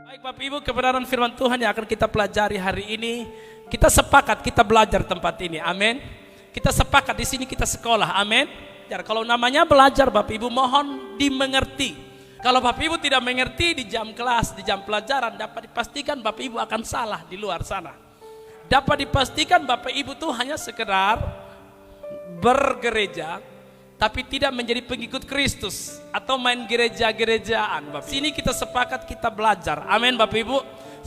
Baik Bapak Ibu, kebenaran firman Tuhan yang akan kita pelajari hari ini, kita sepakat kita belajar tempat ini, amin. Kita sepakat di sini kita sekolah, amin. Kalau namanya belajar Bapak Ibu mohon dimengerti. Kalau Bapak Ibu tidak mengerti di jam kelas, di jam pelajaran, dapat dipastikan Bapak Ibu akan salah di luar sana. Dapat dipastikan Bapak Ibu tuh hanya sekedar bergereja, tapi tidak menjadi pengikut Kristus atau main gereja-gerejaan. Sini kita sepakat kita belajar, amin Bapak Ibu.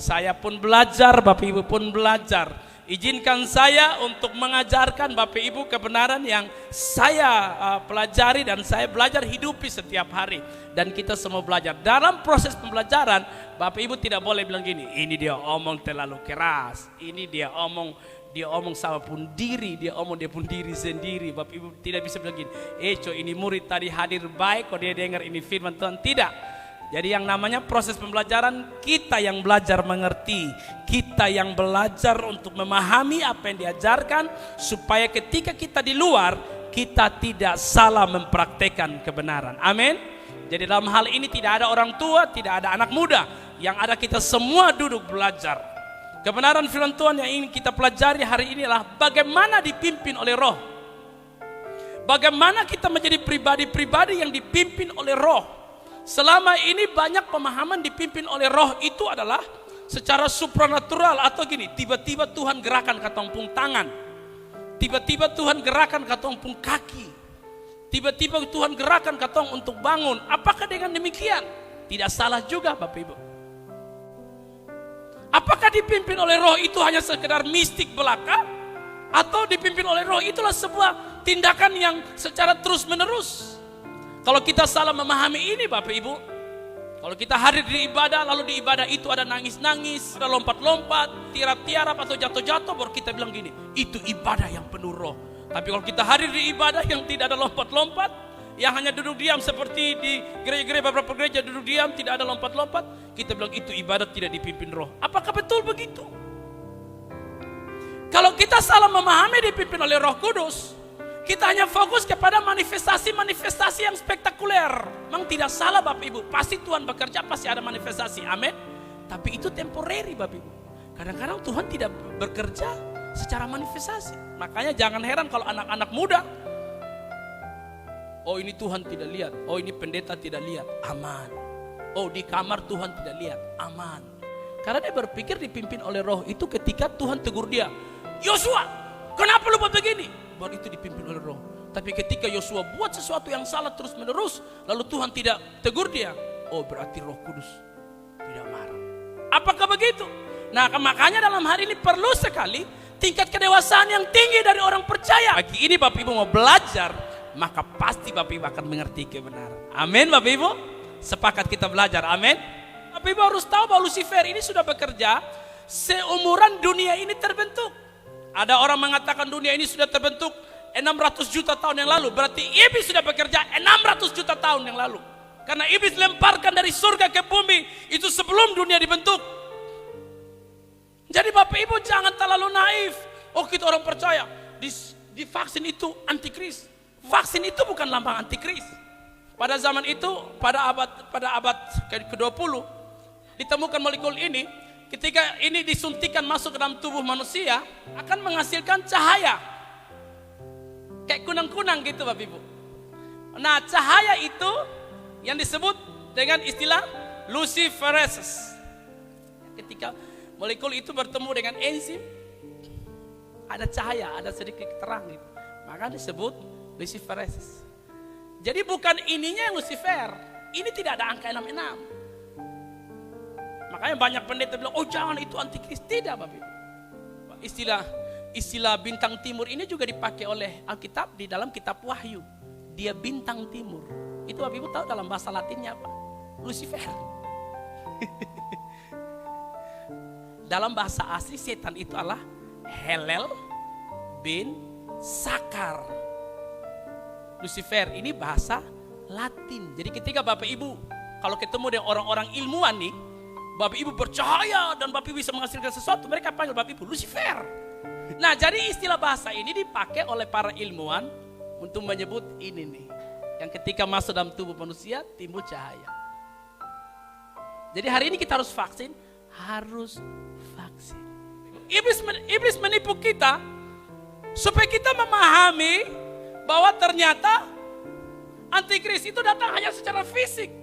Saya pun belajar, Bapak Ibu pun belajar. Izinkan saya untuk mengajarkan Bapak Ibu kebenaran yang saya pelajari dan saya belajar hidupi setiap hari. Dan kita semua belajar. Dalam proses pembelajaran, Bapak Ibu tidak boleh bilang gini, ini dia omong terlalu keras, ini dia omong sama pun diri, dia pun diri sendiri. Bapak Ibu tidak bisa bilang gini, ini murid tadi hadir baik kok dia dengar ini firman Tuhan. Tidak. Jadi yang namanya proses pembelajaran, kita yang belajar mengerti, kita yang belajar untuk memahami apa yang diajarkan, supaya ketika kita di luar, kita tidak salah mempraktekkan kebenaran. Amin. Jadi dalam hal ini tidak ada orang tua, tidak ada anak muda, yang ada kita semua duduk belajar. Kebenaran firman Tuhan yang ingin kita pelajari hari ini adalah bagaimana dipimpin oleh Roh. Bagaimana kita menjadi pribadi-pribadi yang dipimpin oleh Roh. Selama ini banyak pemahaman dipimpin oleh Roh itu adalah secara supranatural atau gini, tiba-tiba Tuhan gerakan katompung tangan, tiba-tiba Tuhan gerakan katompung kaki, tiba-tiba Tuhan gerakan katong untuk bangun. Apakah dengan demikian tidak salah juga Bapak Ibu? Apakah dipimpin oleh Roh itu hanya sekedar mistik belaka, atau dipimpin oleh Roh itulah sebuah tindakan yang secara terus menerus? Kalau kita salah memahami ini Bapak Ibu, kalau kita hadir di ibadah, lalu di ibadah itu ada nangis-nangis, ada lompat-lompat, tiarap-tiarap atau jatuh-jatuh, baru kita bilang gini, itu ibadah yang penuh Roh. Tapi kalau kita hadir di ibadah yang tidak ada lompat-lompat, yang hanya duduk diam seperti di gereja-gereja, beberapa gereja duduk diam, tidak ada lompat-lompat, kita bilang itu ibadah tidak dipimpin Roh. Apakah betul begitu? Kalau kita salah memahami dipimpin oleh Roh Kudus, kita hanya fokus kepada manifestasi-manifestasi yang spektakuler. Memang tidak salah Bapak Ibu, pasti Tuhan bekerja, pasti ada manifestasi, amin. Tapi itu temporary Bapak Ibu. Kadang-kadang Tuhan tidak bekerja secara manifestasi. Makanya jangan heran kalau anak-anak muda, oh ini Tuhan tidak lihat, oh ini pendeta tidak lihat, aman. Oh di kamar Tuhan tidak lihat, aman. Karena dia berpikir dipimpin oleh Roh itu ketika Tuhan tegur dia, Yosua, kenapa lu buat begini? Baru itu dipimpin oleh Roh. Tapi ketika Yosua buat sesuatu yang salah terus menerus, lalu Tuhan tidak tegur dia, oh berarti Roh Kudus tidak marah. Apakah begitu? Nah makanya dalam hari ini perlu sekali tingkat kedewasaan yang tinggi dari orang percaya. Pagi ini Bapak Ibu mau belajar, maka pasti Bapak Ibu akan mengerti kebenaran. Amin Bapak Ibu. Sepakat kita belajar, amin. Bapak Ibu harus tahu bahwa Lucifer ini sudah bekerja seumuran dunia ini terbentuk. Ada orang mengatakan dunia ini sudah terbentuk 600 juta tahun yang lalu. Berarti iblis sudah bekerja 600 juta tahun yang lalu. Karena iblis lemparkan dari surga ke bumi itu sebelum dunia dibentuk. Jadi Bapak Ibu jangan terlalu naif. Oh kita orang percaya di vaksin itu antikris. Vaksin itu bukan lambang antikris. Pada zaman itu, pada abad ke-20 ditemukan molekul ini. Ketika ini disuntikan masuk ke dalam tubuh manusia, akan menghasilkan cahaya. Kayak kunang-kunang gitu Bapak Ibu. Nah cahaya itu yang disebut dengan istilah luciferase. Ketika molekul itu bertemu dengan enzim, ada cahaya, ada sedikit terang gitu. Maka disebut luciferase. Jadi bukan ininya yang Lucifer. Ini tidak ada angka 66. Makanya banyak pendeta bilang, oh jangan itu antikris. Tidak Bapak Ibu. Istilah bintang timur ini juga dipakai oleh Alkitab di dalam kitab Wahyu. Dia bintang timur. Itu Bapak Ibu tahu dalam bahasa Latinnya apa? Lucifer. Dalam bahasa asli setan itu adalah Helel bin Sakar. Lucifer ini bahasa Latin. Jadi ketika Bapak Ibu kalau ketemu dengan orang-orang ilmuwan nih, Bapak Ibu percaya dan Bapak Ibu bisa menghasilkan sesuatu, mereka panggil Bapak Ibu Lucifer. Nah jadi istilah bahasa ini dipakai oleh para ilmuwan untuk menyebut ini nih. yang ketika masuk dalam tubuh manusia timbul cahaya. Jadi hari ini kita harus vaksin. Iblis menipu kita supaya kita memahami bahwa ternyata antikris itu datang hanya secara fisik.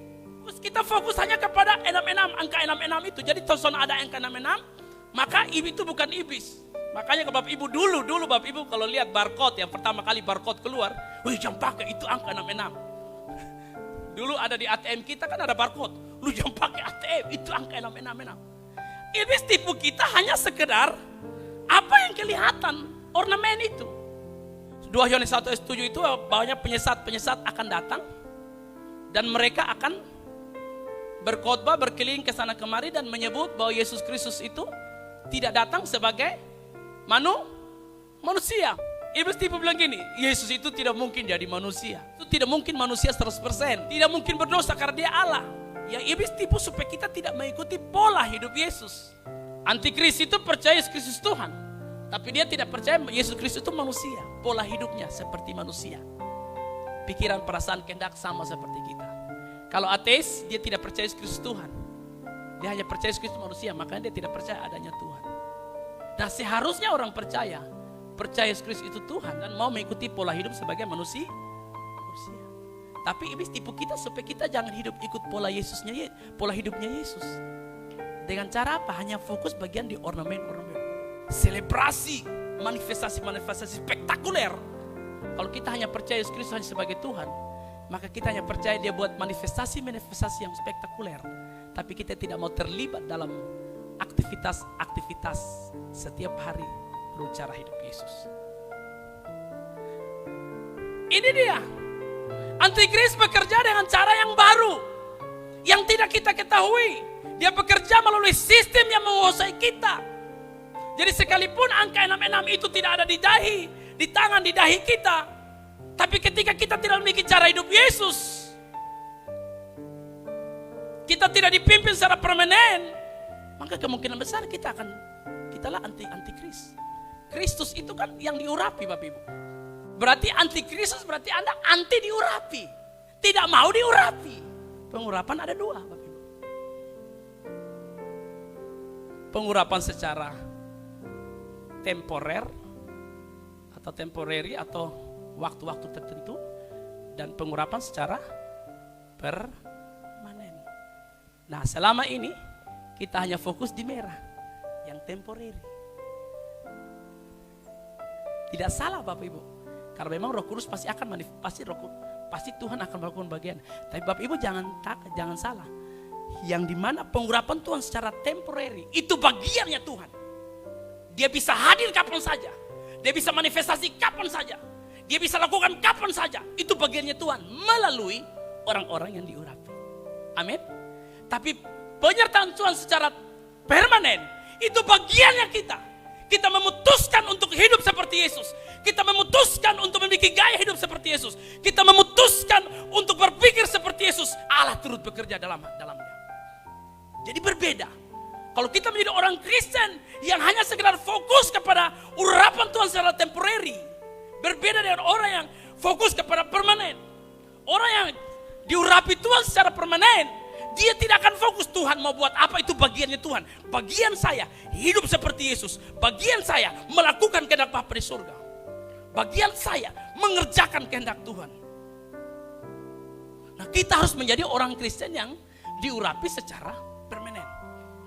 Terus kita fokus hanya kepada 66, angka 66 itu. Jadi tonton ada angka 66, maka itu bukan iblis. Makanya kalau Bapak Ibu dulu Bapak Ibu kalau lihat barcode yang pertama kali barcode keluar, wih jangan pakai itu angka 66. Dulu ada di ATM kita kan ada barcode, lu jangan pakai ATM itu angka 666. Iblis tipu kita hanya sekedar apa yang kelihatan, ornamen itu. 2 Yohanes 1 ayat 7 itu banyak penyesat akan datang dan mereka akan berkhotbah berkeliling ke sana kemari dan menyebut bahwa Yesus Kristus itu tidak datang sebagai manusia. Iblis tipu bilang gini, Yesus itu tidak mungkin jadi manusia. Itu tidak mungkin manusia 100%. Tidak mungkin berdosa karena dia Allah. Ya iblis tipu supaya kita tidak mengikuti pola hidup Yesus. Antikris itu percaya Yesus Kristus Tuhan. Tapi dia tidak percaya Yesus Kristus itu manusia. Pola hidupnya seperti manusia. Pikiran, perasaan, kehendak sama seperti kita. Kalau ateis, dia tidak percaya Yesus Kristus Tuhan. Dia hanya percaya Yesus Kristus manusia. Makanya dia tidak percaya adanya Tuhan. Nah seharusnya orang percaya Yesus Kristus itu Tuhan dan mau mengikuti pola hidup sebagai manusia. Tapi iblis tipu kita supaya kita jangan ikut pola hidupnya Yesus. Dengan cara apa? Hanya fokus bagian di ornamen. Selebrasi, manifestasi spektakuler. Kalau kita hanya percaya Yesus Kristus hanya sebagai Tuhan, maka kita hanya percaya dia buat manifestasi yang spektakuler. Tapi kita tidak mau terlibat dalam aktivitas setiap hari menurut cara hidup Yesus. Ini dia. Antikris bekerja dengan cara yang baru, yang tidak kita ketahui. Dia bekerja melalui sistem yang menguasai kita. Jadi sekalipun angka 66 itu tidak ada di dahi, di tangan, di dahi kita, tapi ketika kita tidak memiliki cara hidup Yesus, kita tidak dipimpin secara permanen, maka kemungkinan besar kitalah antikris. Kristus itu kan yang diurapi Bapak Ibu. Berarti antikristus berarti Anda anti diurapi. Tidak mau diurapi. Pengurapan ada 2 Bapak Ibu. Pengurapan secara temporer atau temporary atau waktu-waktu tertentu. Dan pengurapan secara permanen. Nah selama ini kita hanya fokus di merah. Yang temporary. Tidak salah Bapak Ibu. Karena memang Roh Kudus pasti Tuhan akan melakukan bagian. Tapi Bapak Ibu jangan salah. Yang dimana pengurapan Tuhan secara temporary itu bagiannya Tuhan. Dia bisa hadir kapan saja. Dia bisa manifestasi kapan saja. Dia bisa lakukan kapan saja. Itu bagiannya Tuhan melalui orang-orang yang diurapi. Amin. Tapi penyertaan Tuhan secara permanen itu bagiannya kita. Kita memutuskan untuk hidup seperti Yesus. Kita memutuskan untuk memiliki gaya hidup seperti Yesus. Kita memutuskan untuk berpikir seperti Yesus. Allah turut bekerja dalamnya. Jadi berbeda. Kalau kita menjadi orang Kristen yang hanya sekedar fokus kepada urapan Tuhan secara temporary, berbeda dengan orang yang fokus kepada permanen. Orang yang diurapi Tuhan secara permanen, dia tidak akan fokus Tuhan mau buat apa, itu bagiannya Tuhan. Bagian saya hidup seperti Yesus. Bagian saya melakukan kehendak Bapa di surga. Bagian saya mengerjakan kehendak Tuhan. Nah kita harus menjadi orang Kristen yang diurapi secara permanen.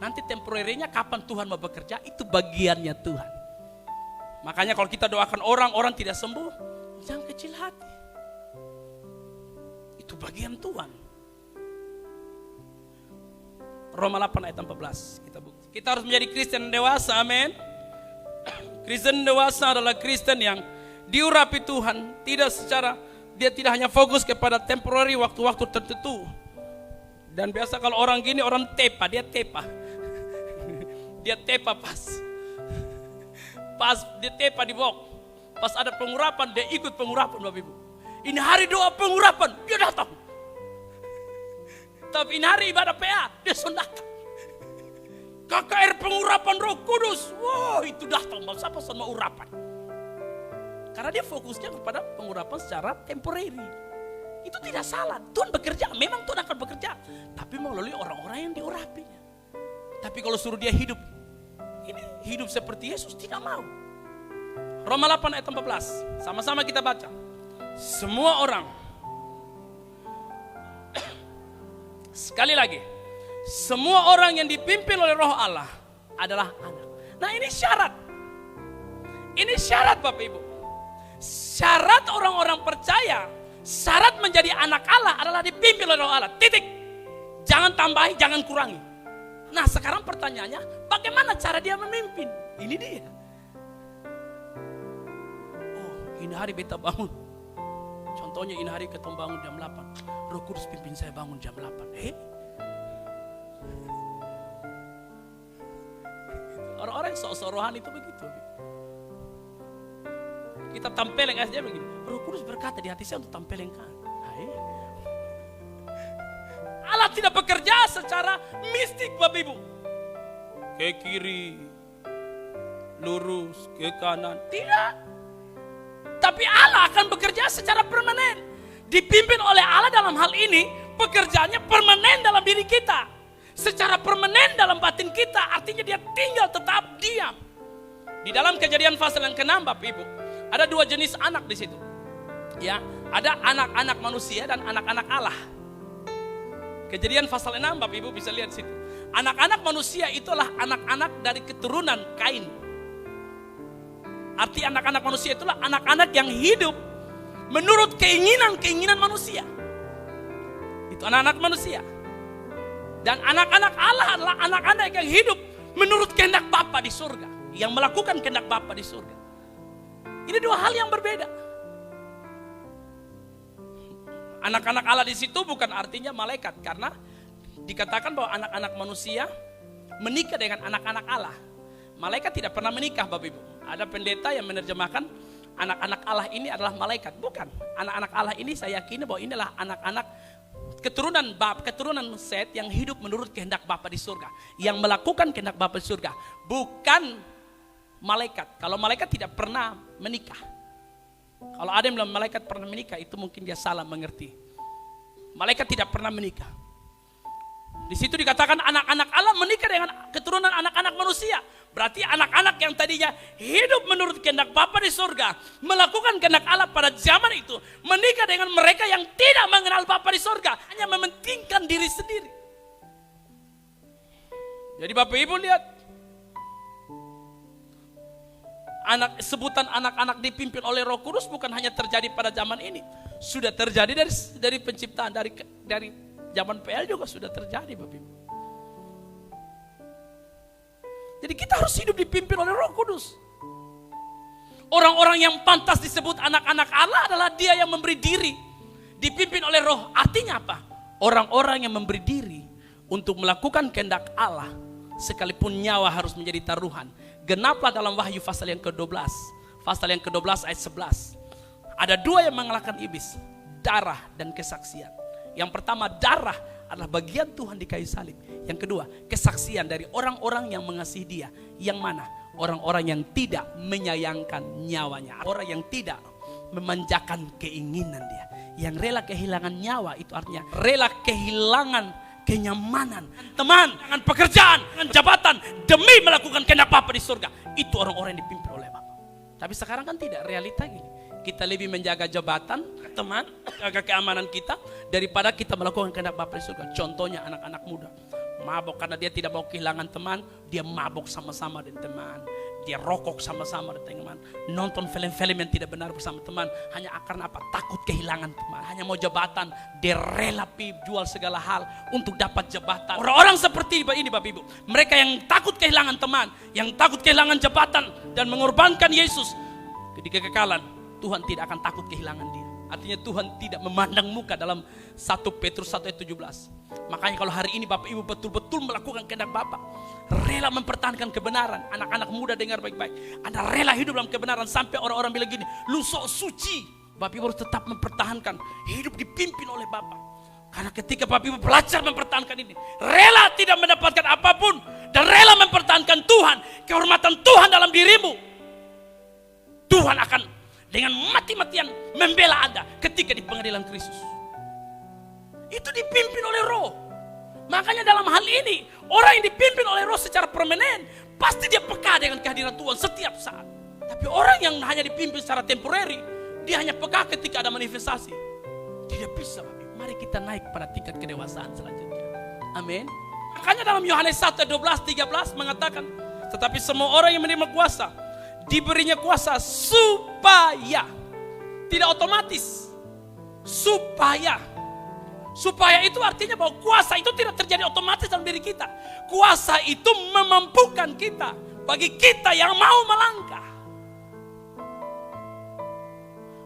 Nanti temporary-nya kapan Tuhan mau bekerja, itu bagiannya Tuhan. Makanya kalau kita doakan orang tidak sembuh, jangan kecil hati. Itu bagian Tuhan. Roma 8 ayat 14 kita harus menjadi Kristen dewasa, amin. Kristen dewasa adalah Kristen yang diurapi Tuhan, dia tidak hanya fokus kepada temporary waktu-waktu tertentu. Dan biasa kalau orang gini, orang dia tepa pas dia tepa di bawah. Pas ada pengurapan, dia ikut pengurapan Bapak Ibu. Ini hari doa pengurapan, dia datang. Tapi ini hari ibadah PA, dia datang. KKR pengurapan Roh Kudus, wow itu datang, siapa sama urapan. Karena dia fokusnya kepada pengurapan secara temporary. Itu tidak salah. Tuhan bekerja, memang Tuhan akan bekerja, tapi melalui orang-orang yang diurapinya. Tapi kalau suruh dia hidup, ini hidup seperti Yesus, tidak mau. Roma 8 ayat 14, sama-sama kita baca. Semua orang, sekali lagi, semua orang yang dipimpin oleh Roh Allah adalah anak. Nah ini syarat. Ini syarat Bapak Ibu. Syarat orang-orang percaya, syarat menjadi anak Allah adalah dipimpin oleh Roh Allah. Titik. Jangan tambahi, jangan kurangi. Nah sekarang pertanyaannya, bagaimana cara dia memimpin? Ini dia. Oh, ini hari beta bangun. Contohnya ini hari ketemu bangun jam 8. Roh Kudus pimpin saya bangun jam 8. Orang-orang yang sok-sok rohani itu begitu. Kita tampeleng aja begini. Roh Kudus berkata di hati saya untuk tampeleng kan. Allah tidak bekerja secara mistik Bapak Ibu. Ke kiri, lurus, ke kanan. Tidak. Tapi Allah akan bekerja secara permanen. Dipimpin oleh Allah dalam hal ini, pekerjaannya permanen dalam diri kita. Secara permanen dalam batin kita, artinya dia tinggal tetap diam. Di dalam Kejadian pasal yang ke-6 Bapak Ibu, ada dua jenis anak di situ. Ya, ada anak-anak manusia dan anak-anak Allah. Kejadian pasal 6 Bapak Ibu bisa lihat situ. Anak-anak manusia itulah anak-anak dari keturunan Kain. Arti anak-anak manusia itulah anak-anak yang hidup menurut keinginan-keinginan manusia. Itu anak-anak manusia. Dan anak-anak Allah adalah anak-anak yang hidup menurut kehendak Bapa di surga, yang melakukan kehendak Bapa di surga. Ini dua hal yang berbeda. Anak-anak Allah di situ bukan artinya malaikat, karena dikatakan bahwa anak-anak manusia menikah dengan anak-anak Allah. Malaikat tidak pernah menikah Bapak Ibu. Ada pendeta yang menerjemahkan anak-anak Allah ini adalah malaikat. Bukan. Anak-anak Allah ini saya yakini bahwa inilah anak-anak keturunan Set yang hidup menurut kehendak Bapa di surga, yang melakukan kehendak Bapa di surga, bukan malaikat. Kalau malaikat tidak pernah menikah. Kalau ada yang bilang malaikat pernah menikah, itu mungkin dia salah mengerti. Malaikat tidak pernah menikah. Di situ dikatakan anak-anak Allah menikah dengan keturunan anak-anak manusia. Berarti anak-anak yang tadinya hidup menurut kehendak Bapa di surga, melakukan kehendak Allah pada zaman itu, menikah dengan mereka yang tidak mengenal Bapa di surga, hanya mementingkan diri sendiri. Jadi Bapak Ibu lihat, sebutan anak-anak dipimpin oleh Roh Kudus bukan hanya terjadi pada zaman ini, sudah terjadi dari penciptaan, dari zaman PL juga sudah terjadi Bapak Ibu. Jadi kita harus hidup dipimpin oleh Roh Kudus. Orang-orang yang pantas disebut anak-anak Allah adalah dia yang memberi diri dipimpin oleh Roh. Artinya apa? Orang-orang yang memberi diri untuk melakukan kehendak Allah, sekalipun nyawa harus menjadi taruhan. Genaplah dalam Wahyu pasal yang ke-12. Pasal yang ke-12 ayat 11. Ada dua yang mengalahkan iblis, darah dan kesaksian. Yang pertama, darah adalah bagian Tuhan di kayu salib. Yang kedua, kesaksian dari orang-orang yang mengasihi dia. Yang mana? Orang-orang yang tidak menyayangkan nyawanya. Orang yang tidak memanjakan keinginan dia. Yang rela kehilangan nyawa, itu artinya rela kehilangan kenyamanan, teman, dengan pekerjaan, dengan jabatan, demi melakukan kehendak Bapa di surga. Itu orang-orang yang dipimpin oleh Bapa. Tapi sekarang kan tidak, realita gini. Kita lebih menjaga jabatan, teman, jaga keamanan kita, daripada kita melakukan kehendak Bapa di surga. Contohnya anak-anak muda, mabok karena dia tidak mau kehilangan teman, dia mabok sama-sama dengan teman. Dia rokok sama-sama dengan teman. Nonton film-film yang tidak benar bersama teman. Hanya karena apa? Takut kehilangan teman. Hanya mau jabatan. Dia rela jual segala hal untuk dapat jabatan. Orang-orang seperti ini Bapak Ibu, mereka yang takut kehilangan teman, yang takut kehilangan jabatan, dan mengorbankan Yesus di kekekalan, Tuhan tidak akan takut kehilangan dia. Artinya Tuhan tidak memandang muka dalam 1 Petrus 1 ayat 17. Makanya kalau hari ini Bapak Ibu betul-betul melakukan kehendak Bapak, rela mempertahankan kebenaran. Anak-anak muda dengar baik-baik. Anda rela hidup dalam kebenaran sampai orang-orang bilang gini, lu sok suci. Bapak Ibu harus tetap mempertahankan hidup dipimpin oleh Bapak. Karena ketika Bapak Ibu belajar mempertahankan ini, rela tidak mendapatkan apapun, dan rela mempertahankan Tuhan, kehormatan Tuhan dalam dirimu, Tuhan akan dengan mati-matian membela Anda ketika di pengadilan Kristus. Itu dipimpin oleh Roh. Makanya dalam hal ini, orang yang dipimpin oleh Roh secara permanen, pasti dia peka dengan kehadiran Tuhan setiap saat. Tapi orang yang hanya dipimpin secara temporary, dia hanya peka ketika ada manifestasi. Tidak bisa, Bapak. Mari kita naik pada tingkat kedewasaan selanjutnya. Amin. Makanya dalam Yohanes 1:12-13 mengatakan, tetapi semua orang yang menerima kuasa, diberinya kuasa supaya, tidak otomatis, supaya itu artinya bahwa kuasa itu tidak terjadi otomatis dalam diri kita. Kuasa itu memampukan kita, bagi kita yang mau melangkah.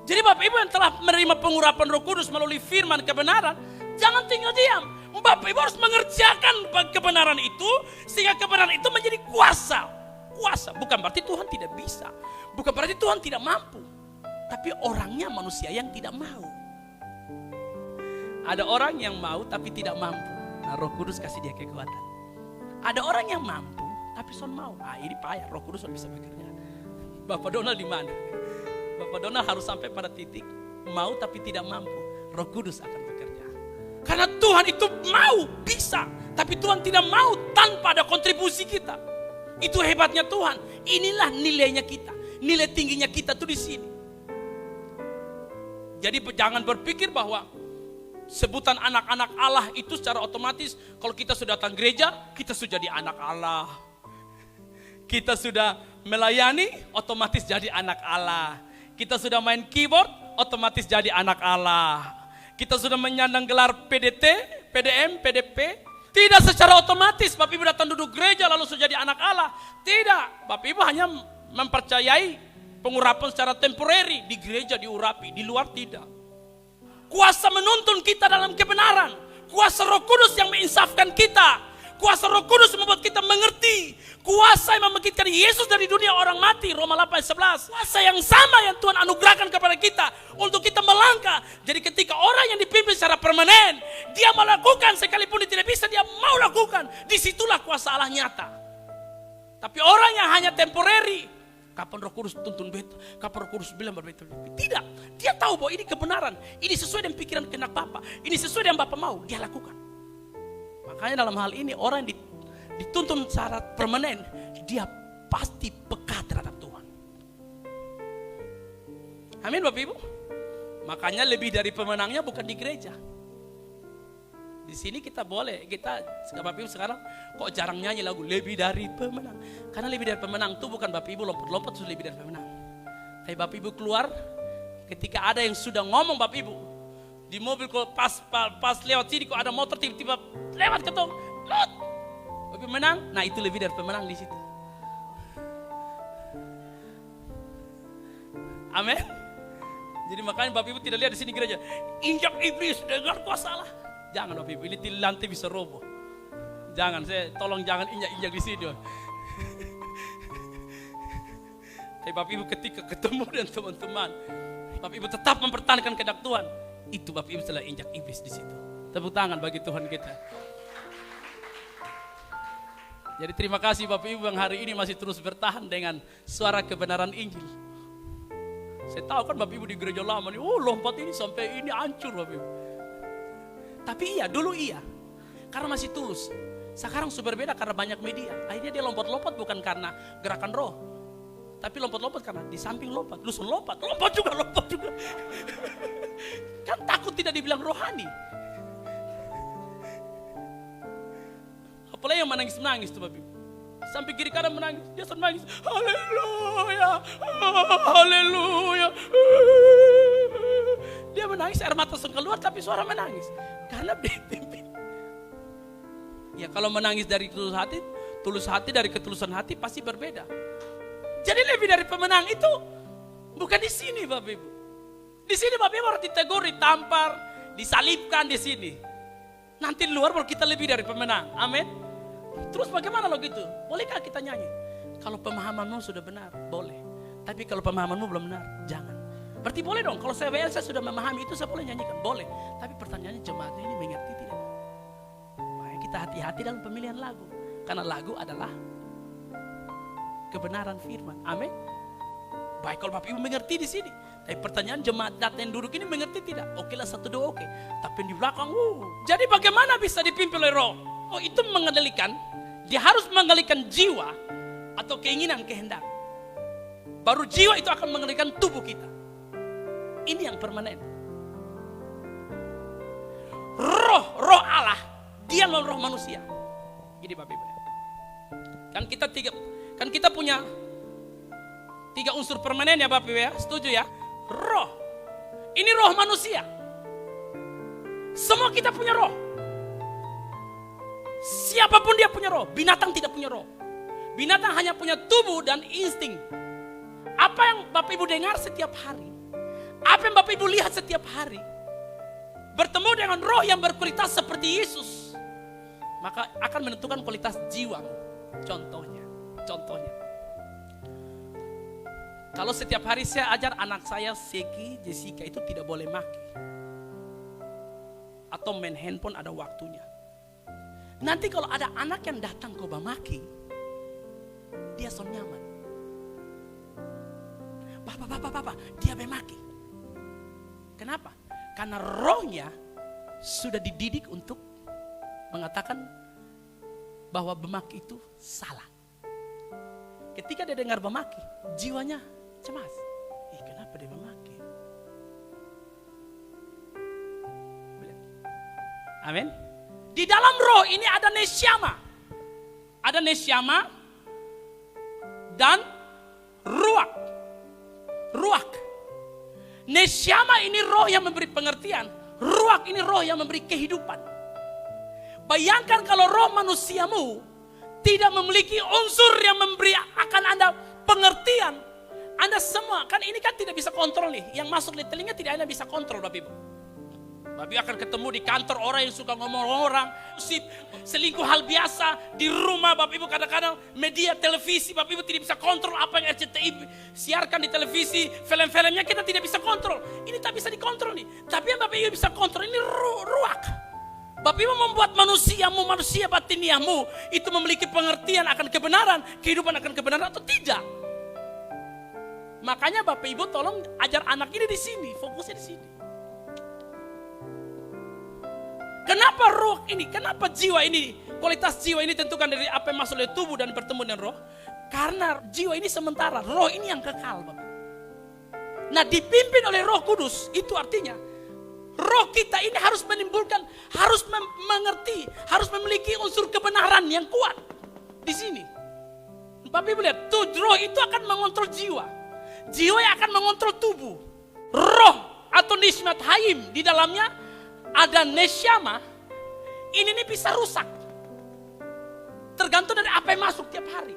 Jadi Bapak Ibu yang telah menerima pengurapan Roh Kudus melalui firman kebenaran, jangan tinggal diam. Bapak Ibu harus mengerjakan kebenaran itu, sehingga kebenaran itu menjadi kuasa. Kuasa bukan berarti Tuhan tidak bisa, bukan berarti Tuhan tidak mampu, tapi orangnya manusia yang tidak mau. Ada orang yang mau tapi tidak mampu. Nah, Roh Kudus kasih dia kekuatan. Ada orang yang mampu tapi son mau. Ah, ini payah, Roh Kudus bisa bekerja. Bapak Donald di mana? Bapak Donald harus sampai pada titik mau tapi tidak mampu. Roh Kudus akan bekerja. Karena Tuhan itu mau, bisa, tapi Tuhan tidak mau tanpa ada kontribusi kita. Itu hebatnya Tuhan. Inilah nilainya kita. Nilai tingginya kita tuh di sini. Jadi jangan berpikir bahwa sebutan anak-anak Allah itu secara otomatis kalau kita sudah datang gereja, kita sudah jadi anak Allah. Kita sudah melayani, otomatis jadi anak Allah. Kita sudah main keyboard, otomatis jadi anak Allah. Kita sudah menyandang gelar PDT, PDM, PDP. Tidak secara otomatis Bapak Ibu datang duduk gereja lalu sudah jadi anak Allah. Tidak, Bapak Ibu hanya mempercayai pengurapan secara temporary. Di gereja diurapi, di luar tidak. Kuasa menuntun kita dalam kebenaran. Kuasa Roh Kudus yang menginsafkan kita. Kuasa Roh Kudus membuat kita mengerti. Kuasa yang membangkitkan Yesus dari dunia orang mati, Roma 8:11. Kuasa yang sama yang Tuhan anugerahkan kepada kita untuk kita melangkah. Jadi ketika orang yang dipimpin secara permanen, dia melakukan sekalipun dia tidak bisa, dia mau lakukan. Disitulah kuasa Allah nyata. Tapi orang yang hanya temporary, kapan Roh Kudus tuntun beta, kapan Roh Kudus bilang berbeda. Tidak, dia tahu bahwa ini kebenaran, ini sesuai dengan pikiran kehendak Bapa, ini sesuai dengan Bapa mau, dia lakukan. Makanya dalam hal ini orang yang dituntun secara permanen, dia pasti peka terhadap Tuhan. Amin Bapak Ibu. Makanya lebih dari pemenangnya bukan di gereja. Di sini kita boleh, kita Bapak Ibu sekarang kok jarang nyanyi lagu lebih dari pemenang. Karena lebih dari pemenang itu bukan Bapak Ibu lompat-lompat sudah lebih dari pemenang. Tapi Bapak Ibu keluar, ketika ada yang sudah ngomong Bapak Ibu, di mobil kok pas lewat sini kok ada motor tiba-tiba lewat ketong, lot, Bapak Ibu menang, nah itu lebih dari pemenang di situ. Amin. Jadi makanya Bapak Ibu tidak lihat di sini gereja injak iblis dengan kuasa Allah. Jangan Bapak Ibu, ini lantai bisa roboh. Jangan, saya tolong jangan injak-injak di sini. Tapi Bapak Ibu ketika ketemu dengan teman-teman, Bapak Ibu tetap mempertahankan kehendak Tuhan. Itu Bapak Ibu setelah injak iblis di situ. Tepuk tangan bagi Tuhan kita. Jadi terima kasih Bapak Ibu yang hari ini masih terus bertahan dengan suara kebenaran Injil. Saya tahu kan Bapak Ibu di gereja lama nih, lompat ini sampai ini hancur Bapak Ibu. Tapi iya, dulu iya. Karena masih tulus. Sekarang sudah berbeda karena banyak media. Akhirnya dia lompat-lompat bukan karena gerakan roh. Tapi lompat-lompat karena di samping lompat. Lu lompat juga. Kan takut tidak dibilang rohani. Apalagi yang menangis tuh Bapak Ibu. Sampai kiri kanan menangis. Dia menangis. Haleluya. Haleluya. Dia menangis, air mata keluar tapi suara menangis. Karena dipimpin. Ya kalau menangis dari tulus hati dari ketulusan hati pasti berbeda. Jadi lebih dari pemenang itu bukan di sini Bapak Ibu. Di sini Bapak Ibu harus ditegur, ditampar, disalibkan di sini. Nanti di luar baru kita lebih dari pemenang. Amin. Terus bagaimana lo gitu? Bolehkah kita nyanyi? Kalau pemahamanmu sudah benar, boleh. Tapi kalau pemahamanmu belum benar, jangan. Berarti boleh dong, kalau saya sudah memahami itu, saya boleh nyanyikan, boleh. Tapi pertanyaannya jemaatnya ini mengerti tidak? Makanya kita hati-hati dalam pemilihan lagu. Karena lagu adalah kebenaran firman, amin. Baik kalau Bapak Ibu mengerti di sini. Tapi pertanyaan jemaat datang yang duduk ini mengerti tidak? Oke lah, 1 2 oke. Tapi di belakang, Jadi bagaimana bisa dipimpin oleh roh? Itu mengendalikan. Dia harus mengendalikan jiwa atau keinginan, kehendak. Baru jiwa itu akan mengendalikan tubuh kita. Ini yang permanen. Roh Allah, dia melalui roh manusia. Jadi Bapak Ibu. Kan kita punya 3 unsur permanen ya Bapak Ibu ya. Setuju ya? Roh. Ini roh manusia. Semua kita punya roh. Siapapun dia punya roh. Binatang tidak punya roh. Binatang hanya punya tubuh dan insting. Apa yang Bapak Ibu dengar setiap hari, apa yang Bapak Ibu lihat setiap hari, bertemu dengan roh yang berkualitas seperti Yesus, maka akan menentukan kualitas jiwamu. Contohnya. Kalau setiap hari saya ajar anak saya, Seki, Jessica itu tidak boleh maki. Atau main handphone ada waktunya. Nanti kalau ada anak yang datang ke maki, dia son nyaman. Bapak, dia memaki. Kenapa? Karena rohnya sudah dididik untuk mengatakan bahwa memaki itu salah. Ketika dia dengar memaki, jiwanya cemas. Kenapa dia memaki? Amin. Di dalam roh ini ada nesyama. Ada nesyama dan ruak. Nesyama ini roh yang memberi pengertian. Ruak ini roh yang memberi kehidupan. Bayangkan kalau roh manusiamu tidak memiliki unsur yang memberi akan Anda pengertian. Anda semua, kan ini kan tidak bisa kontrol nih. Yang masuk di telinga tidak Anda bisa kontrol Bapak Ibu. Bapak Ibu akan ketemu di kantor orang yang suka ngomong orang, selingkuh hal biasa. Di rumah Bapak Ibu kadang-kadang media televisi Bapak Ibu tidak bisa kontrol apa yang RCTI siarkan di televisi. Film-filmnya kita tidak bisa kontrol. Ini tak bisa dikontrol nih. Tapi yang Bapak Ibu bisa kontrol ini ruak. Bapak Ibu membuat manusia batiniahmu itu memiliki pengertian akan kebenaran, kehidupan akan kebenaran atau tidak. Makanya Bapak Ibu tolong ajar anak ini di sini, fokusnya di sini. Kenapa roh ini, kenapa jiwa ini, kualitas jiwa ini tentukan dari apa yang masuk oleh tubuh dan bertemu dengan roh? Karena jiwa ini sementara, roh ini yang kekal Bapak. Nah dipimpin oleh Roh Kudus, itu artinya roh kita ini harus menimbulkan, harus mengerti, harus memiliki unsur kebenaran yang kuat di sini. Bapak Ibu lihat, roh itu akan mengontrol jiwa. Jiwa yang akan mengontrol tubuh. Roh atau nishmat hayim di dalamnya ada nesyama. Ini bisa rusak. Tergantung dari apa yang masuk tiap hari.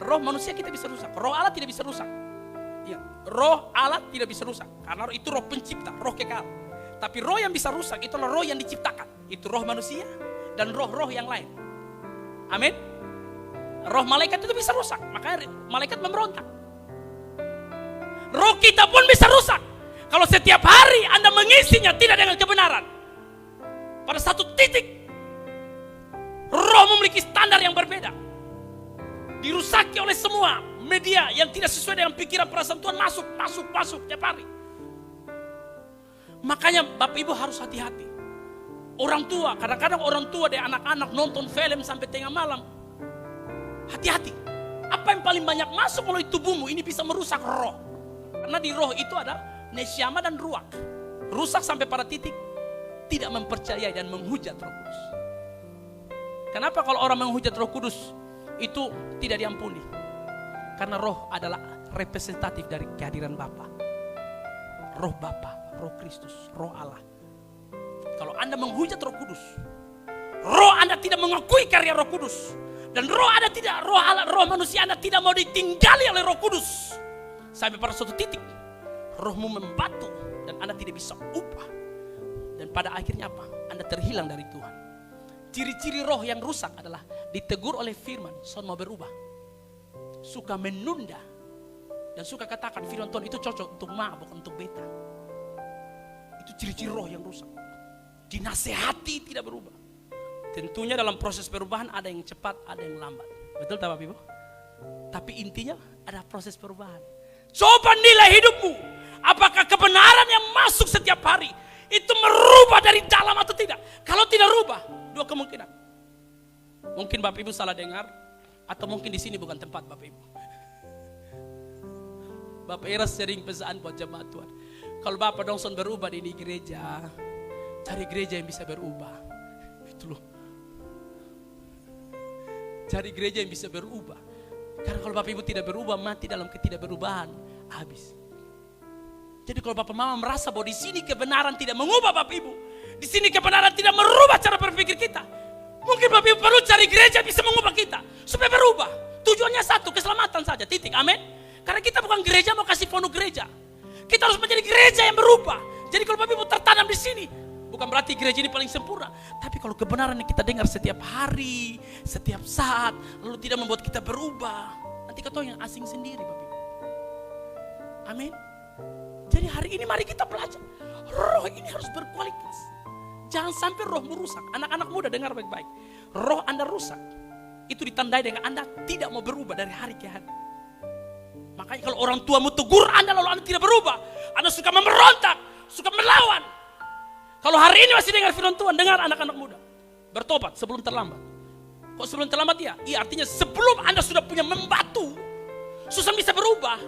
Roh manusia kita bisa rusak, roh Allah tidak bisa rusak. Ya, roh Allah tidak bisa rusak karena itu roh pencipta, roh kekal. Tapi roh yang bisa rusak itulah roh yang diciptakan. Itu roh manusia dan roh-roh yang lain. Amin. Roh malaikat itu bisa rusak, makanya malaikat memberontak. Roh kita pun bisa rusak kalau setiap hari Anda mengisinya tidak dengan kebenaran. Pada satu titik roh memiliki standar yang berbeda. Dirusaki oleh semua media yang tidak sesuai dengan pikiran perasaan Tuhan, masuk tiap hari. Makanya Bapak Ibu harus hati-hati. Orang tua, kadang-kadang orang tua dari anak-anak nonton film sampai tengah malam. Hati-hati. Apa yang paling banyak masuk melalui tubuhmu ini bisa merusak roh. Karena di roh itu ada nesyama dan ruak. Rusak sampai pada titik tidak mempercayai dan menghujat Roh Kudus. Kenapa kalau orang menghujat Roh Kudus itu tidak diampuni? Karena roh adalah representatif dari kehadiran Bapa. Roh Bapa, roh Kristus, roh Allah. Kalau Anda menghujat Roh Kudus, roh Anda tidak mengakui karya Roh Kudus, dan roh Anda tidak, roh Allah, roh manusia Anda tidak mau ditinggali oleh Roh Kudus. Sampai pada suatu titik rohmu membatu dan Anda tidak bisa ubah. Dan pada akhirnya apa? Anda terhilang dari Tuhan. Ciri-ciri roh yang rusak adalah ditegur oleh firman, son mau berubah. Suka menunda dan suka katakan firman Tuhan itu cocok untuk ma, bukan untuk beta. Itu ciri-ciri roh yang rusak. Dinasehati tidak berubah. Tentunya dalam proses perubahan ada yang cepat, ada yang lambat. Betul tak Bapak Ibu? Tapi intinya ada proses perubahan. Coba nilai hidupmu. Apakah kebenaran yang masuk setiap hari itu merubah dari dalam atau tidak? Kalau tidak rubah, dua kemungkinan. Mungkin Bapak Ibu salah dengar, atau mungkin di sini bukan tempat Bapak Ibu. Bapak Era sering pesan buat jemaat Tuhan. Kalau Bapak dongson berubah di ini gereja, cari gereja yang bisa berubah. Itu loh. Cari gereja yang bisa berubah. Karena kalau Bapak Ibu tidak berubah, mati dalam ketidakberubahan, habis. Jadi kalau Bapak Mama merasa bahwa di sini kebenaran tidak mengubah Bapak Ibu, di sini kebenaran tidak merubah cara berpikir kita, mungkin Bapak Ibu perlu cari gereja bisa mengubah kita supaya berubah. Tujuannya satu, keselamatan saja, titik, amin. Karena kita bukan gereja mau kasih pondok gereja, kita harus menjadi gereja yang berubah. Jadi kalau Bapak Ibu tertanam di sini, bukan berarti gereja ini paling sempurna, tapi kalau kebenaran yang kita dengar setiap hari, setiap saat, lalu tidak membuat kita berubah, nanti kau tahu yang asing sendiri Bapak Ibu. Amin. Jadi hari ini mari kita belajar, roh ini harus berkualitas. Jangan sampai roh merusak. Anak-anak muda dengar baik-baik. Roh Anda rusak, itu ditandai dengan Anda tidak mau berubah dari hari ke hari. Makanya kalau orang tua mau tegur Anda lalu Anda tidak berubah, Anda suka memberontak, suka melawan. Kalau hari ini masih dengar firman Tuhan, dengar anak-anak muda, bertobat sebelum terlambat. Kok sebelum terlambat ya? Iya, artinya sebelum Anda sudah punya membatu, susah bisa berubah.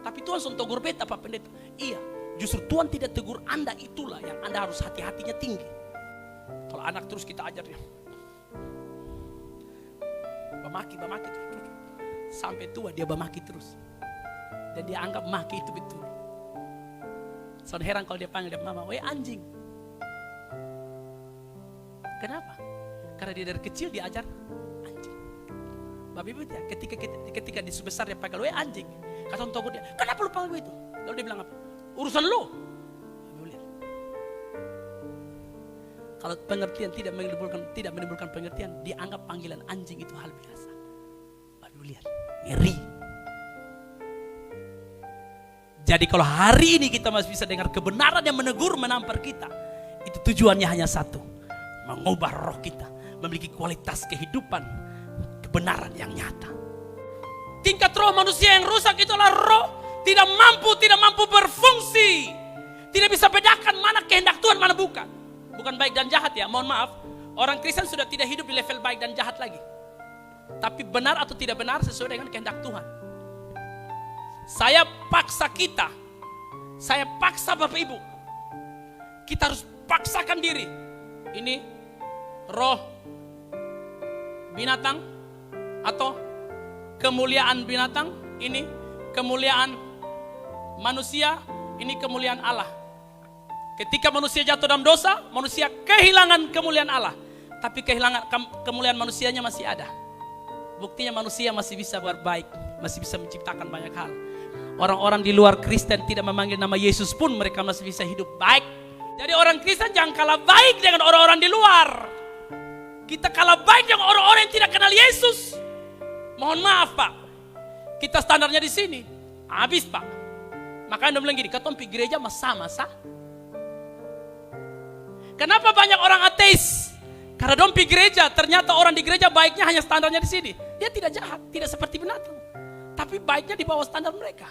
Tapi Tuhan sudah tegur beta Pak Pendeta. Iya, justru Tuhan tidak tegur Anda, itulah yang Anda harus hati-hatinya tinggi. Kalau anak terus kita ajar dia, bamaki terus. Sampai tua dia bamaki terus. Dan dia anggap maki itu betul. Soalnya heran kalau dia panggil dia mama, weh anjing. Kenapa? Karena dia dari kecil diajar anjing. Bapak Ibu ya, ketika dia sebesar dia panggil weh anjing. Kata orang tua dia, kenapa lu panggil itu? Lalu dia bilang apa? Urusan lu. Kalau pengertian tidak menimbulkan pengertian, dianggap panggilan anjing itu hal biasa. Bapak Ibu lihat, ngeri. Jadi kalau hari ini kita masih bisa dengar kebenaran yang menegur, menampar kita, itu tujuannya hanya satu, mengubah roh kita, memiliki kualitas kehidupan, kebenaran yang nyata. Tingkat roh manusia yang rusak itulah roh tidak mampu berfungsi, tidak bisa bedakan mana kehendak Tuhan, mana bukan. Bukan baik dan jahat ya, mohon maaf. Orang Kristen sudah tidak hidup di level baik dan jahat lagi, tapi benar atau tidak benar sesuai dengan kehendak Tuhan. Saya paksa Bapak Ibu, kita harus paksakan diri. Ini roh binatang atau kemuliaan binatang, ini kemuliaan manusia, ini kemuliaan Allah. Ketika manusia jatuh dalam dosa, manusia kehilangan kemuliaan Allah, tapi kemuliaan manusianya masih ada. Buktinya manusia masih bisa berbaik, masih bisa menciptakan banyak hal. Orang-orang di luar Kristen tidak memanggil nama Yesus pun mereka masih bisa hidup baik. Jadi orang Kristen jangan kalah baik dengan orang-orang di luar. Kita kalah baik dengan orang-orang yang tidak kenal Yesus. Mohon maaf Pak, kita standarnya di sini habis Pak. Makanya dia bilang gini, kata pergi gereja masa-masa. Kenapa banyak orang ateis? Karena dong pergi gereja, ternyata orang di gereja baiknya hanya standarnya di sini. Dia tidak jahat, tidak seperti binatang, tapi baiknya di bawah standar mereka.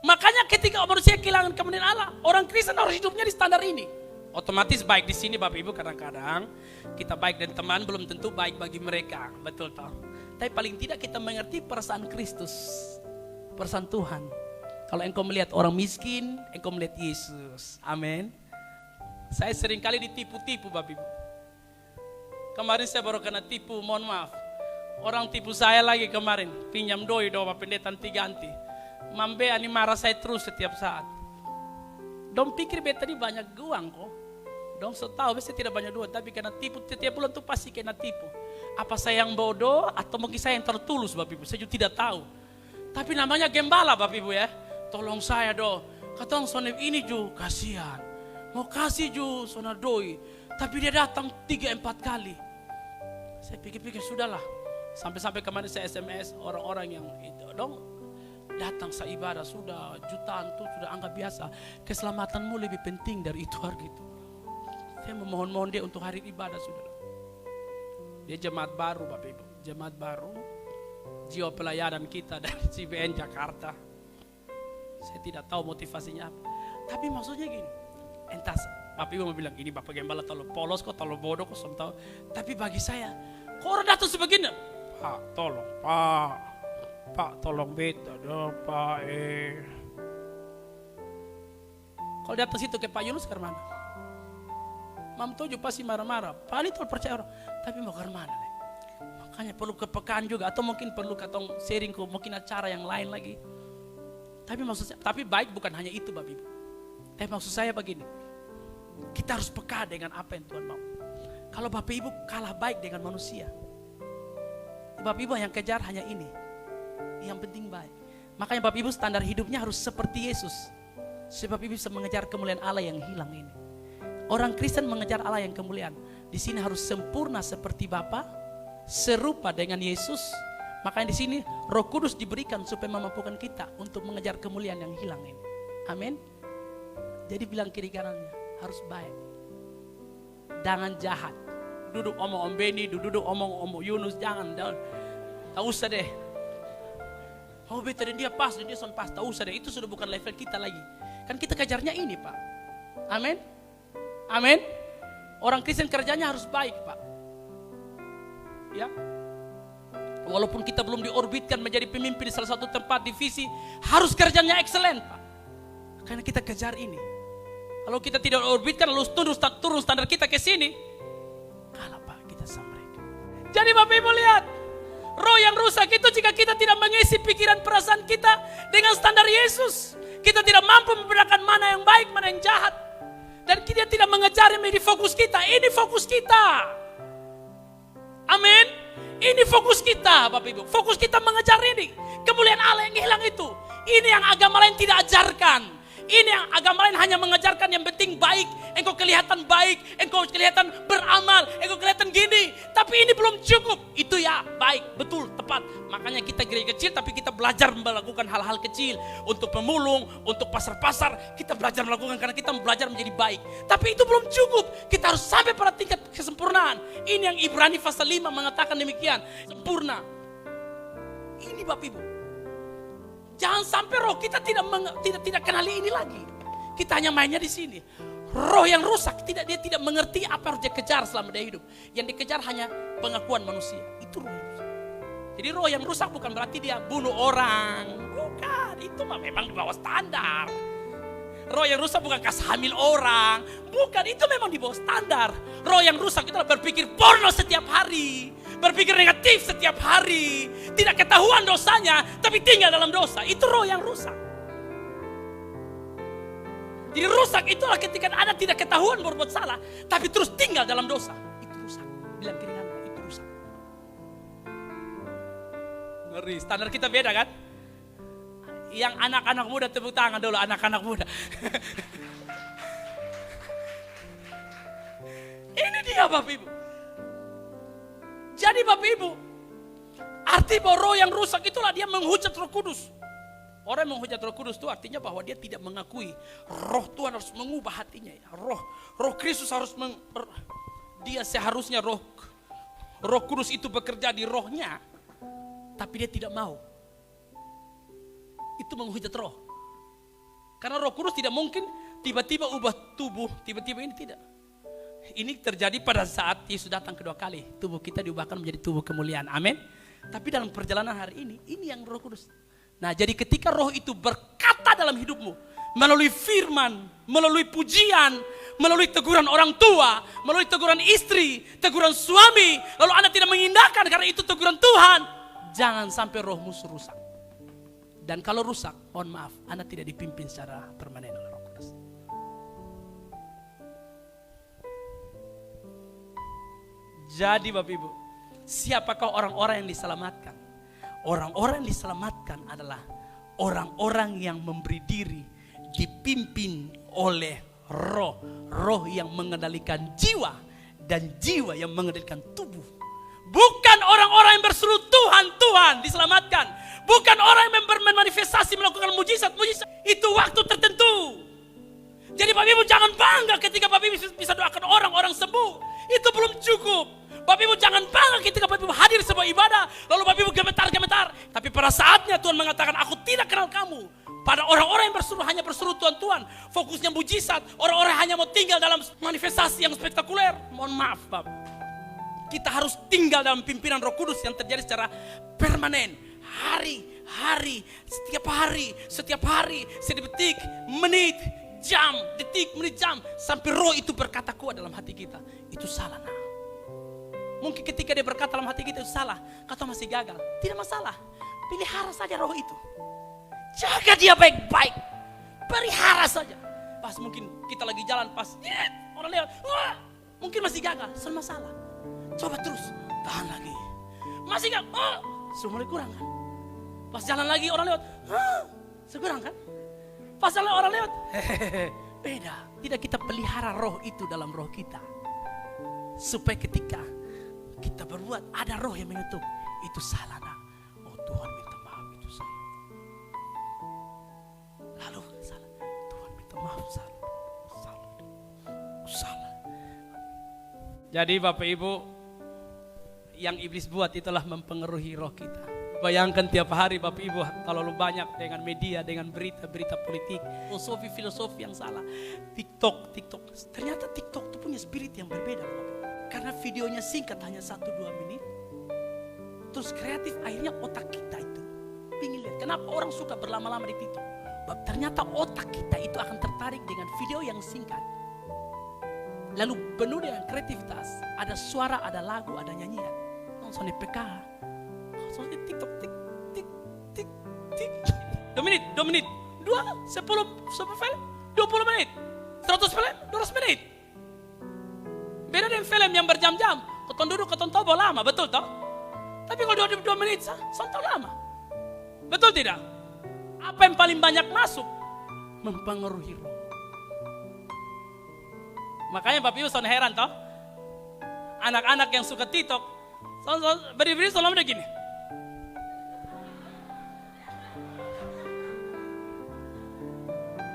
Makanya ketika manusia kehilangan kemuliaan Allah, orang Kristen harus hidupnya di standar ini. Otomatis baik di sini Bapak Ibu, kadang-kadang kita baik dan teman belum tentu baik bagi mereka, betul toh. Tapi paling tidak kita mengerti perasaan Kristus, perasaan Tuhan. Kalau engkau melihat orang miskin, engkau melihat Yesus. Amin. Saya sering kali ditipu-tipu Bapak Ibu. Kemarin saya baru kena tipu, mohon maaf. Orang tipu saya lagi kemarin, pinjam doi doa pendeta nanti ganti. Mambe ani marah saya terus setiap saat. Dong pikir beta ini banyak uang kok. Dong so tahu saya tidak banyak duit, tapi kena tipu setiap bulan tuh pasti kena tipu. Apa saya yang bodoh atau mungkin saya yang tertulus Bapak Ibu, saya juga tidak tahu. Tapi namanya gembala Bapak Ibu ya. Tolong saya do. Kata orang sonep ini ju kasihan. Mau kasih ju sona doi, tapi dia datang 3-4 kali. Saya pikir-pikir sudahlah. Sampai-sampai kemarin saya SMS orang-orang yang itu dong datang seibadah sudah jutaan tuh sudah anggap biasa. Keselamatanmu lebih penting dari itu harga itu. Saya memohon-mohon dia untuk hari ibadah sudah. Dia jemaat baru Bapak Ibu, jemaat baru, jiwa pelayanan kita dari CBN Jakarta. Saya tidak tahu motivasinya apa. Tapi maksudnya gini, entah Bapak Ibu mau bilang, ini Bapak Gembala terlalu polos kok, terlalu bodoh kok, saya tahu. Tapi bagi saya, kok orang datang sebegini? Pak, tolong, Pak, tolong beta dong, Pak. Kalau datang situ ke Pak Yunus ke mana? Mam Tojo pasti marah-marah. Pak Ali tol percaya orang, tapi mau ke mana? Makanya perlu kepekaan juga, atau mungkin perlu katong sharing ke mungkin acara yang lain lagi. Tapi maksud saya, tapi baik bukan hanya itu Bapak Ibu. Tapi maksud saya begini, kita harus peka dengan apa yang Tuhan mau. Kalau Bapak Ibu kalah baik dengan manusia, Bapak Ibu yang kejar hanya ini, yang penting baik. Makanya Bapak Ibu standar hidupnya harus seperti Yesus, sebab Ibu bisa mengejar kemuliaan Allah yang hilang ini. Orang Kristen mengejar Allah yang kemuliaan. Di sini harus sempurna seperti Bapa, serupa dengan Yesus. Makanya di sini Roh Kudus diberikan supaya memampukan kita untuk mengejar kemuliaan yang hilang ini. Amin. Jadi bilang kiri kanannya harus baik, jangan jahat. Duduk omong Om Beni, duduk omong Om Yunus, jangan. Tak usah deh. Oh beta dan dia pas, dan dia son pas. Tak usah deh, itu sudah bukan level kita lagi. Kan kita kejarnya ini Pak. Amin. Amin. Orang Kristen kerjanya harus baik Pak. Ya. Walaupun kita belum diorbitkan menjadi pemimpin di salah satu tempat divisi, harus kerjanya excellent Pak. Karena kita kejar ini. Kalau kita tidak orbitkan lalu turun standar kita ke sini, kalah Pak kita sama mereka. Jadi Bapak Ibu lihat, roh yang rusak itu jika kita tidak mengisi pikiran perasaan kita dengan standar Yesus, kita tidak mampu membedakan mana yang baik, mana yang jahat. Dan kita tidak mengejar yang menjadi fokus kita. Ini fokus kita. Amin. Ini fokus kita Bapak Ibu. Fokus kita mengejar ini. Kemuliaan Allah yang hilang itu. Ini yang agama lain tidak ajarkan. Ini yang agama lain hanya mengajarkan yang penting baik. Engkau kelihatan baik, engkau kelihatan beramal, engkau kelihatan gini. Tapi ini belum cukup. Itu ya baik, betul, tepat. Makanya kita gereja kecil tapi kita belajar melakukan hal-hal kecil. Untuk pemulung, untuk pasar-pasar. Kita belajar melakukan karena kita belajar menjadi baik. Tapi itu belum cukup. Kita harus sampai pada tingkat kesempurnaan. Ini yang Ibrani pasal 5 mengatakan demikian. Sempurna. Ini Bapak Ibu. Jangan sampai roh kita tidak kenali ini lagi. Kita hanya mainnya di sini. Roh yang rusak dia tidak mengerti apa harus dia kejar selama dia hidup. Yang dikejar hanya pengakuan manusia. Itu roh yang rusak. Jadi roh yang rusak bukan berarti dia bunuh orang. Bukan, itu memang di bawah standar. Roh yang rusak bukan kas hamil orang. Bukan, itu memang di bawah standar. Roh yang rusak itu berpikir porno setiap hari. Berpikir negatif setiap hari. Tidak ketahuan dosanya, tapi tinggal dalam dosa. Itu roh yang rusak. Jadi rusak itulah ketika Anda tidak ketahuan berbuat salah, tapi terus tinggal dalam dosa. Itu rusak. Bilang kiri kanan, itu rusak. Ngeri, standar kita beda kan? Yang anak-anak muda tepuk tangan dulu, anak-anak muda. Ini dia Bapak Ibu. Jadi Bapak Ibu, arti bahwa roh yang rusak itulah dia menghujat Roh Kudus. Orang yang menghujat Roh Kudus itu artinya bahwa dia tidak mengakui roh Tuhan harus mengubah hatinya. Roh Kristus harus dia seharusnya roh Kudus itu bekerja di rohnya, tapi dia tidak mau. Itu menghujat roh. Karena Roh Kudus tidak mungkin tiba-tiba ubah tubuh, tiba-tiba ini tidak. Ini terjadi pada saat Yesus datang kedua kali. Tubuh kita diubahkan menjadi tubuh kemuliaan. Amin. Tapi dalam perjalanan hari ini yang Roh Kudus. Nah, jadi ketika roh itu berkata dalam hidupmu, melalui firman, melalui pujian, melalui teguran orang tua, melalui teguran istri, teguran suami, lalu Anda tidak mengindahkan karena itu teguran Tuhan, jangan sampai rohmu rusak. Dan kalau rusak, mohon maaf, Anda tidak dipimpin secara permanen oleh Roh Kudus. Jadi Bapak Ibu, siapakah orang-orang yang diselamatkan? Orang-orang yang diselamatkan adalah orang-orang yang memberi diri dipimpin oleh roh yang mengendalikan jiwa dan jiwa yang mengendalikan tubuh. Bukan orang-orang yang berseru Tuhan, Tuhan diselamatkan. Bukan orang yang bermanifestasi melakukan mujizat. Itu waktu tertentu. Jadi Bapak Ibu jangan bangga ketika Bapak Ibu bisa doakan orang sembuh. Itu belum cukup. Bapak Ibu jangan bangga ketika Bapak Ibu hadir sebuah ibadah, lalu Bapak Ibu gemetar-gemetar. Tapi pada saatnya Tuhan mengatakan, aku tidak kenal kamu. Pada orang-orang yang Tuhan, fokusnya mujizat, orang-orang hanya mau tinggal dalam manifestasi yang spektakuler. Mohon maaf Bapak, kita harus tinggal dalam pimpinan Roh Kudus yang terjadi secara permanen, hari-hari, setiap hari, setiap detik, menit, jam, detik, menit, jam, sampai Roh itu berkata kuat dalam hati kita. Itu salah. Nah, mungkin ketika dia berkata dalam hati kita itu salah, kata masih gagal, tidak masalah. Pelihara saja Roh itu. Jaga dia baik-baik. Pelihara saja. Pas mungkin kita lagi jalan, pas orang lewat, wah, mungkin masih gagal, tidak masalah. Coba terus, tahan lagi. Masih gagal, sudah mulai kurang kan? Pas jalan lagi orang lewat, sekurang kan? Pas jalan orang lewat, beda. Tidak, kita pelihara Roh itu dalam Roh kita. Supaya ketika kita berbuat, ada Roh yang mengetuk, itu salah nak. Oh Tuhan minta maaf, itu salah. Lalu salah, Tuhan minta maaf, salah. Jadi Bapak Ibu, yang iblis buat itulah mempengaruhi roh kita. Bayangkan tiap hari Bapak Ibu, kalau lu banyak dengan media, dengan berita-berita politik, filosofi yang salah. TikTok. Ternyata TikTok itu punya spirit yang berbeda Bapak Ibu. Karena videonya singkat, hanya 1-2 menit. Terus kreatif, akhirnya otak kita itu ingin lihat. Kenapa orang suka berlama-lama di TikTok? Ternyata otak kita itu akan tertarik dengan video yang singkat. Lalu penuh dengan kreativitas. Ada suara, ada lagu, ada nyanyian. Langsung di PK. Langsung di TikTok. Tik. 2 menit. 10 film, 20 menit. 100 film, 200 menit. Beda dengan film yang berjam-jam. Keton duduk, keton tobo lama, betul toh? Tapi kalau 2 menit, santai lama. Betul tidak? Apa yang paling banyak masuk? Mempengaruhi roh. Makanya Bapak Ibu son heran toh? Anak-anak yang suka TikTok, berdiri selama begini.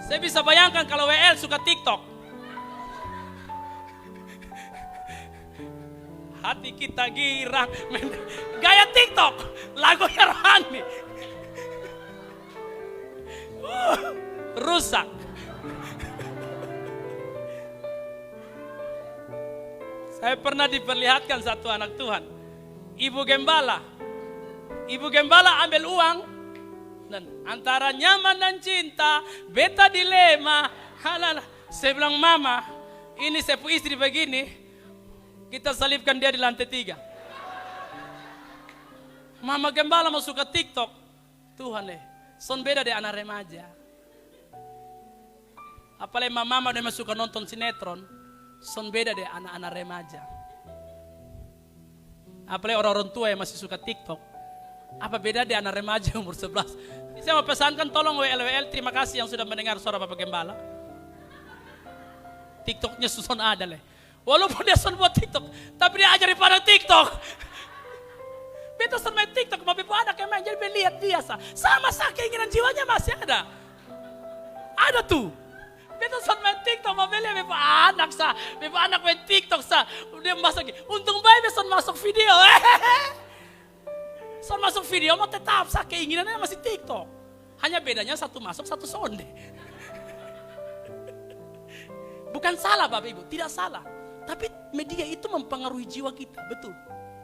Saya bisa bayangkan kalau WL suka TikTok. Hati kita girang, gaya TikTok, lagunya rohani. Rusak. Saya pernah diperlihatkan satu anak Tuhan, ibu gembala ambil uang, dan antara nyaman dan cinta, beta dilema, halal. Saya bilang, mama, ini saya punya istri begini, kita salibkan dia di lantai 3. Mama gembala mau suka TikTok, Tuhan son beda deh anak remaja. Apalagi mama dia suka nonton sinetron, son beda deh anak-anak remaja. Apalagi orang-orang tua yang masih suka TikTok, apa beda deh anak remaja umur 11. Saya mau pesankan, tolong WL, terima kasih yang sudah mendengar suara Bapak Gembala. TikToknya susun ada leh. Walaupun dia son buat TikTok, tapi dia ajari pada TikTok. Beta son main TikTok, Bapak Ibu anak yang main, jadi lihat dia sama keinginan jiwanya masih ada. Ada tuh. Beta son main TikTok, Bapak lihat Bapak anak main TikTok dia masuk. Untung baik son masuk video. Son masuk video mau tetap keinginannya masih TikTok. Hanya bedanya satu masuk, satu sonde. Bukan salah Bapak Ibu, tidak salah. Tapi media itu mempengaruhi jiwa kita, betul.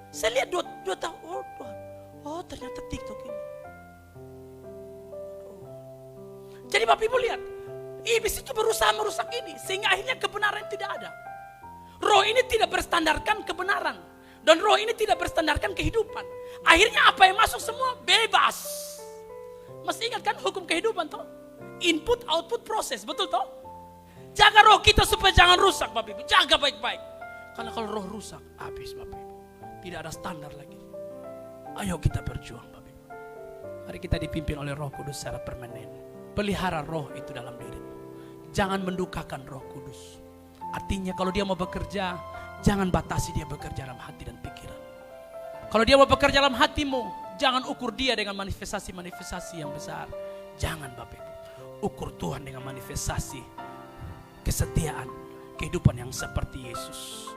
Saya lihat 2 tahun, oh ternyata TikTok ini. Jadi Bapak Ibu lihat, iblis itu berusaha merusak ini, sehingga akhirnya kebenaran tidak ada. Roh ini tidak berstandarkan kebenaran, dan roh ini tidak berstandarkan kehidupan. Akhirnya apa yang masuk semua bebas. Masih ingat kan hukum kehidupan toh? Input, output, proses, betul toh? Jaga roh kita supaya jangan rusak Bapak Ibu. Jaga baik-baik. Karena kalau roh rusak, habis Bapak Ibu. Tidak ada standar lagi. Ayo kita berjuang Bapak Ibu. Mari kita dipimpin oleh Roh Kudus secara permanen. Pelihara roh itu dalam dirimu. Jangan mendukakan Roh Kudus. Artinya kalau dia mau bekerja, jangan batasi dia bekerja dalam hati dan pikiran. Kalau dia mau bekerja dalam hatimu, jangan ukur dia dengan manifestasi-manifestasi yang besar. Jangan Bapak Ibu. Ukur Tuhan dengan manifestasi kesetiaan, kehidupan yang seperti Yesus.